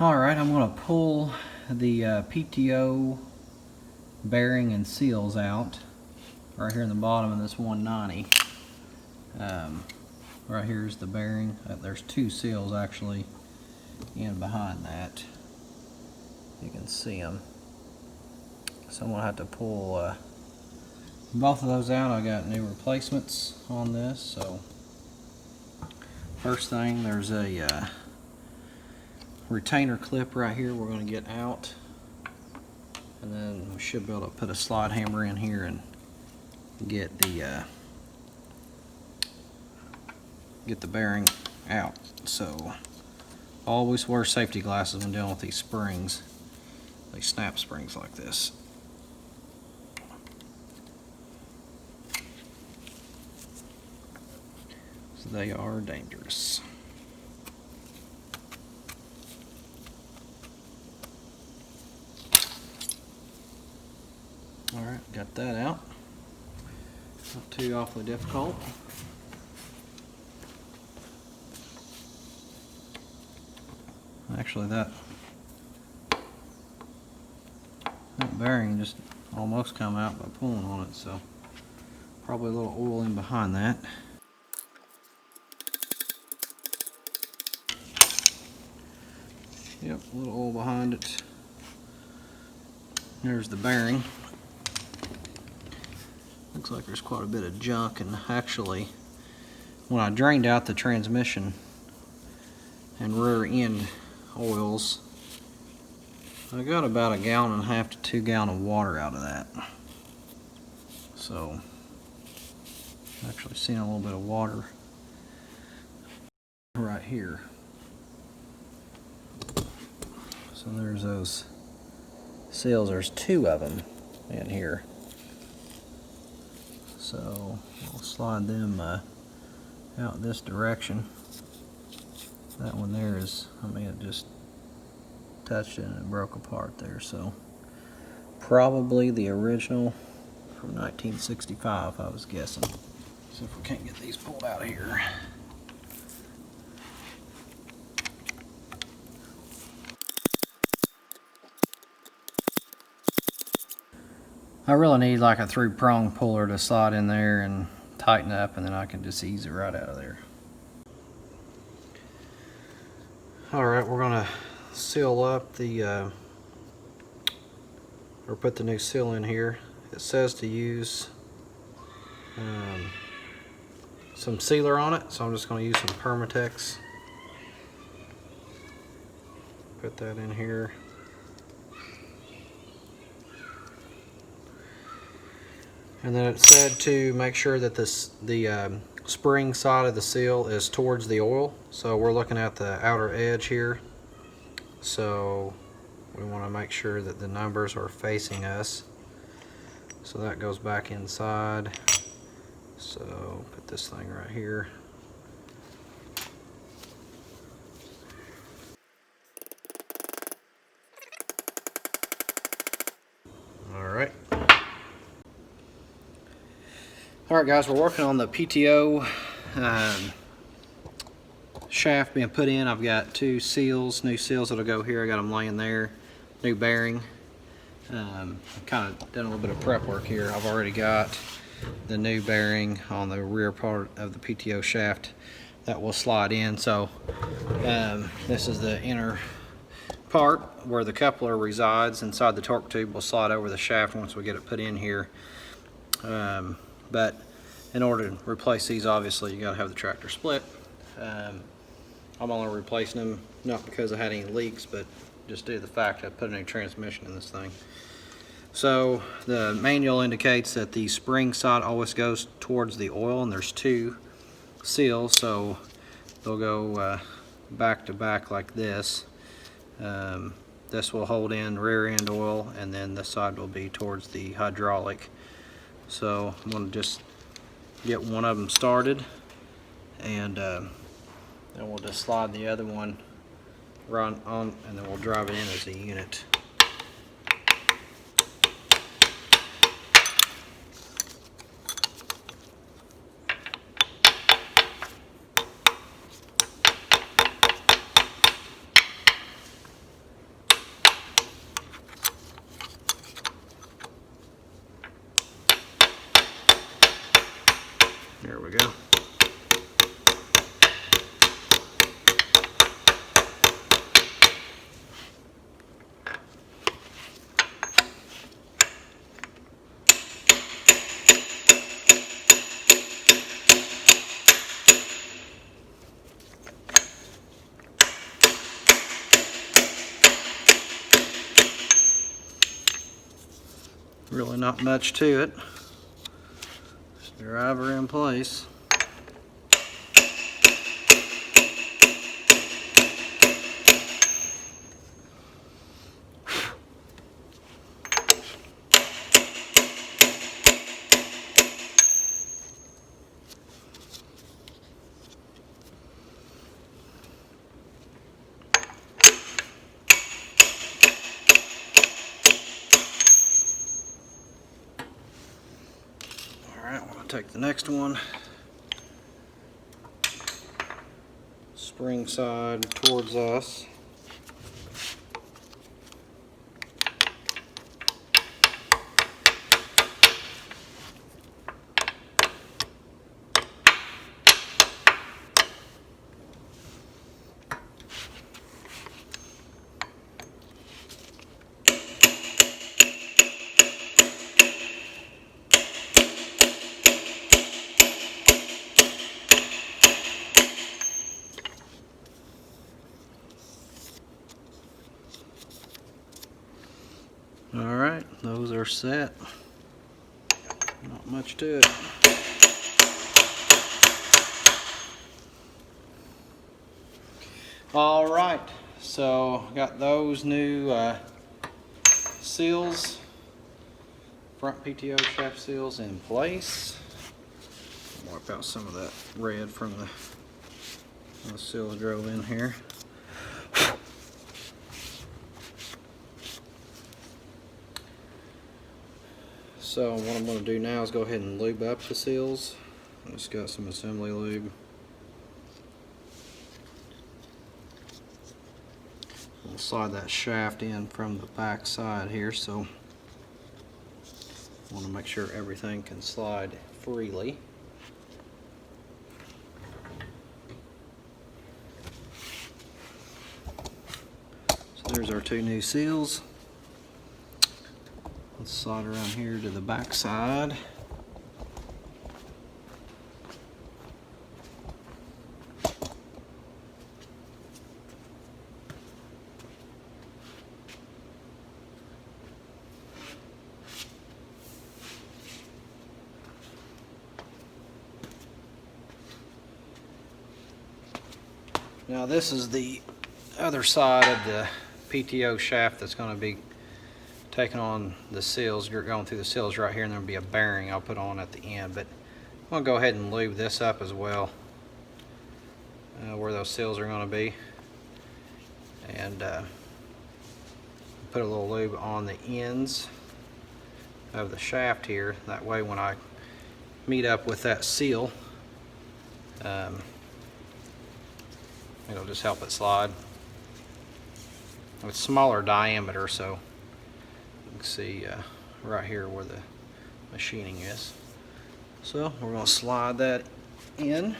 Alright, I'm going to pull the PTO bearing and seals out right here in the bottom of this 190. Right here's the bearing. There's two seals actually in behind that. You can see them. So I'm going to have to pull both of those out. I got new replacements on this. So first thing, there's a retainer clip right here we're going to get out, and then we should be able to put a slide hammer in here and get the bearing out. So always wear safety glasses when dealing with these springs. They snap springs like this. So they are dangerous. Alright, got that out. Not too awfully difficult. Actually, that bearing just almost come out by pulling on it, so probably a little oil in behind that. Yep, a little oil behind it. There's the bearing. Looks like there's quite a bit of junk, and actually when I drained out the transmission and rear end oils, I got about 1.5 gallons to 2 gallons of water out of that. So actually seeing a little bit of water right here. So there's those seals. There's 2 of them in here. So we'll slide them out this direction. That one there is, it just touched it and it broke apart there. So probably the original from 1965, I was guessing. So if we can't get these pulled out of here. I really need like a 3-prong puller to slide in there and tighten up, and then I can just ease it right out of there. Alright, we're going to seal up the, or put the new seal in here. It says to use some sealer on it, so I'm just going to use some Permatex. Put that in here. And then it said to make sure that the spring side of the seal is towards the oil. So we're looking at the outer edge here. So we want to make sure that the numbers are facing us. So that goes back inside. So put this thing right here. Alright. Alright guys, we're working on the PTO shaft being put in. I've got 2 seals, new seals that'll go here. I got them laying there. New bearing. I've kind of done a little bit of prep work here. I've already got the new bearing on the rear part of the PTO shaft that will slide in. So this is the inner part where the coupler resides inside the torque tube. Will slide over the shaft once we get it put in here. But in order to replace these, obviously you got to have the tractor split. I'm only replacing them not because I had any leaks, but just due to the fact I put a new transmission in this thing. So the manual indicates that the spring side always goes towards the oil, and there's 2 seals, so they'll go back to back like this. This will hold in rear end oil, and then this side will be towards the hydraulic. So I'm going to just get one of them started, and then we'll just slide the other one right on, and then we'll drive it in as a unit. Really not much to it. Just drive her in place. Alright, I'm going to take the next one, spring side towards us. Alright, those are set. Not much to it. Alright, so got those new seals, front PTO shaft seals in place. Wipe out some of that red from the seals drove in here. So what I'm going to do now is go ahead and lube up the seals. I just got some assembly lube. We'll slide that shaft in from the back side here, so I want to make sure everything can slide freely. So there's our two new seals. Let's slide around here to the back side. Now this is the other side of the PTO shaft that's going to be taking on the seals. You're going through the seals right here, and there'll be a bearing I'll put on at the end. But I'm going to go ahead and lube this up as well, where those seals are going to be, and put a little lube on the ends of the shaft here. That way when I meet up with that seal, it'll just help it slide. It's smaller diameter, so you can see right here where the machining is. So we're going to slide that in.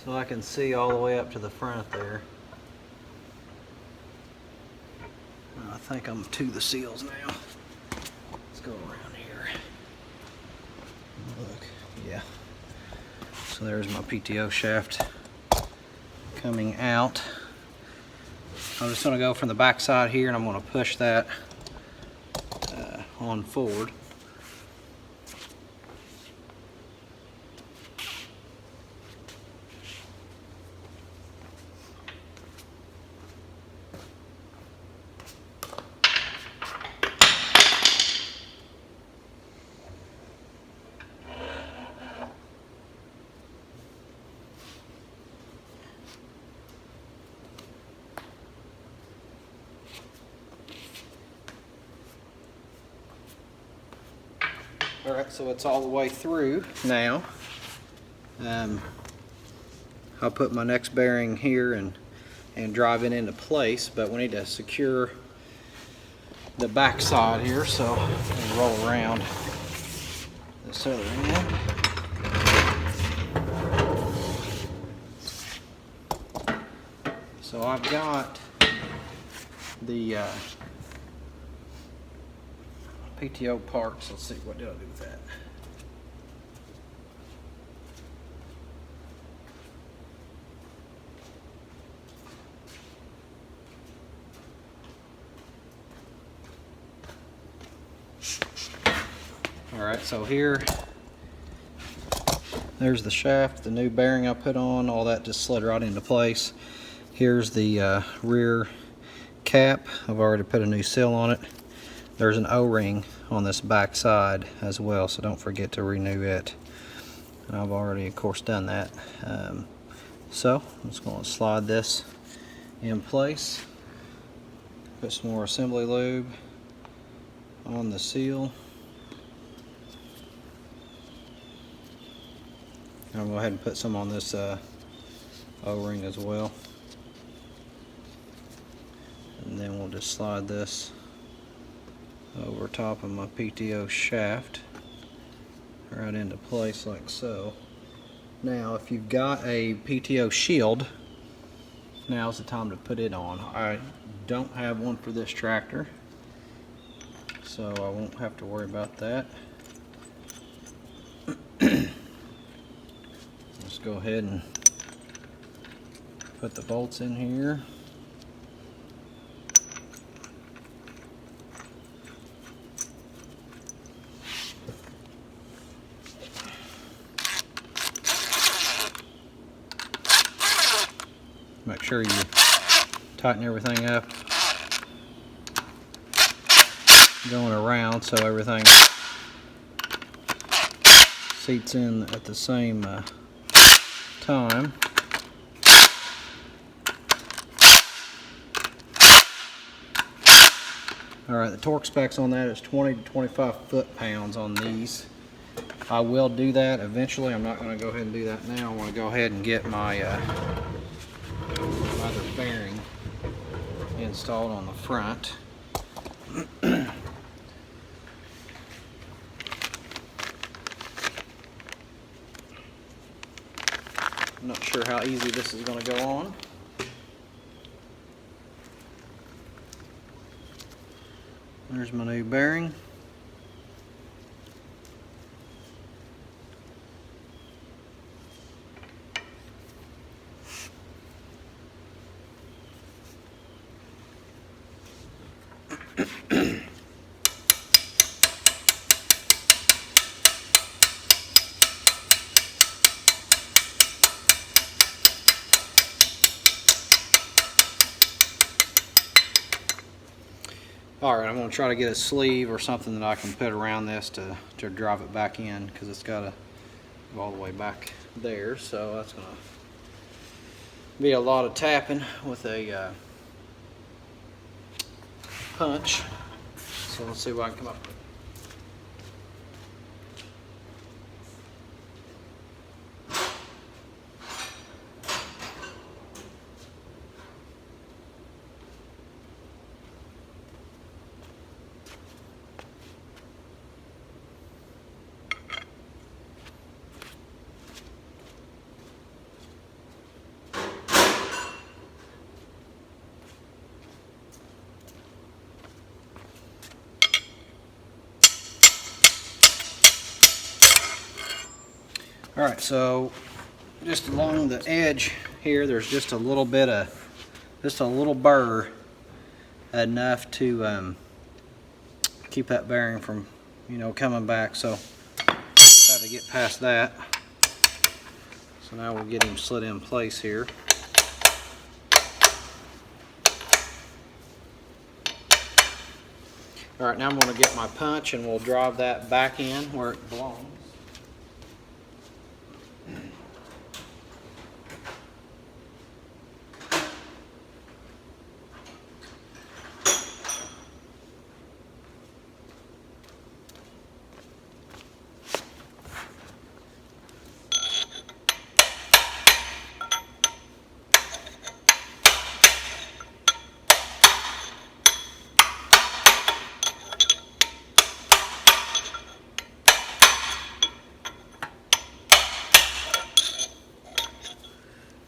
So I can see all the way up to the front there. I think I'm to the seals now. Let's go around here. Look, yeah. So there's my PTO shaft coming out. I'm just going to go from the back side here, and I'm going to push that on forward. Alright, so it's all the way through now. I'll put my next bearing here and drive it into place, but we need to secure the back side here, so we'll roll around this other end. So I've got the PTO parts. Let's see, what did I do with that? Alright, so here, there's the shaft, the new bearing I put on, all that just slid right into place. Here's the rear cap. I've already put a new seal on it. There's an O-ring on this back side as well, so don't forget to renew it. And I've already, of course, done that. So I'm just going to slide this in place. Put some more assembly lube on the seal. I'm going to go ahead and put some on this O-ring as well. And then we'll just slide this over top of my PTO shaft right into place like so. Now if you've got a PTO shield, now's the time to put it on. I don't have one for this tractor, so I won't have to worry about that. Let's go ahead and put the bolts in here. Make sure you tighten everything up going around so everything seats in at the same time. Alright, the torque specs on that is 20 to 25 foot-pounds on these. I will do that eventually. I'm not going to go ahead and do that now. I want to go ahead and get my other bearing installed on the front. I'm not sure how easy this is going to go on. There's my new bearing. Alright, I'm going to try to get a sleeve or something that I can put around this to drive it back in, because it's got to go all the way back there. So that's going to be a lot of tapping with a punch. So let's see what I can come up with. Alright, so just along the edge here, there's just a little bit of, just a little burr, enough to keep that bearing from, you know, coming back. So got to get past that. So now we'll get him slid in place here. Alright, now I'm going to get my punch and we'll drive that back in where it belongs.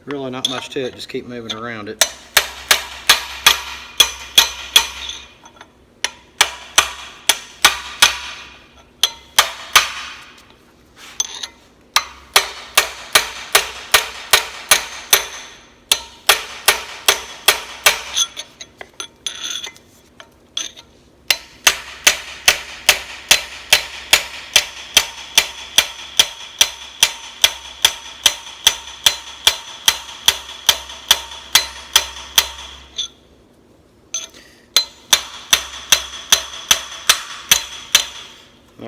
Really not much to it, just keep moving around it.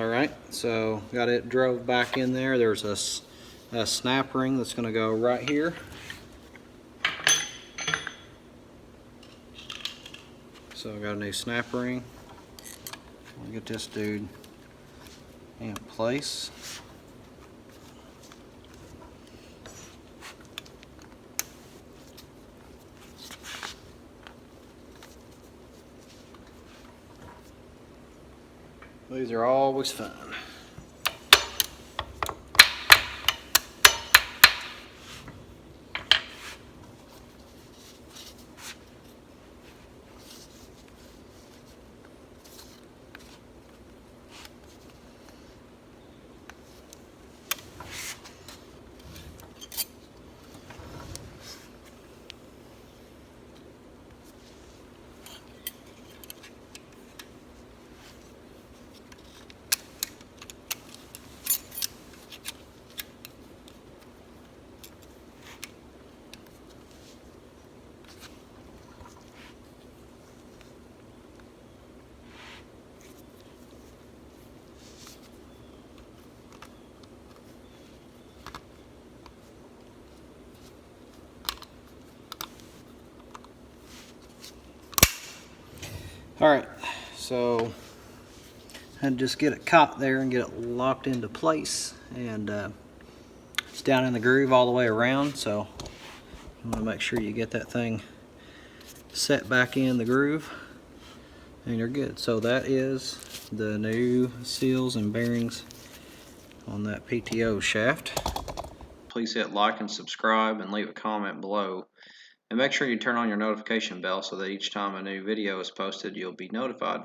Alright, so got it drove back in there. There's a snap ring that's going to go right here. So I got a new snap ring. I'll get this dude in place. These are always fun. Alright, so I just get it caught there and get it locked into place, and it's down in the groove all the way around, so you want to make sure you get that thing set back in the groove and you're good. So that is the new seals and bearings on that PTO shaft. Please hit like and subscribe and leave a comment below. And make sure you turn on your notification bell so that each time a new video is posted, you'll be notified.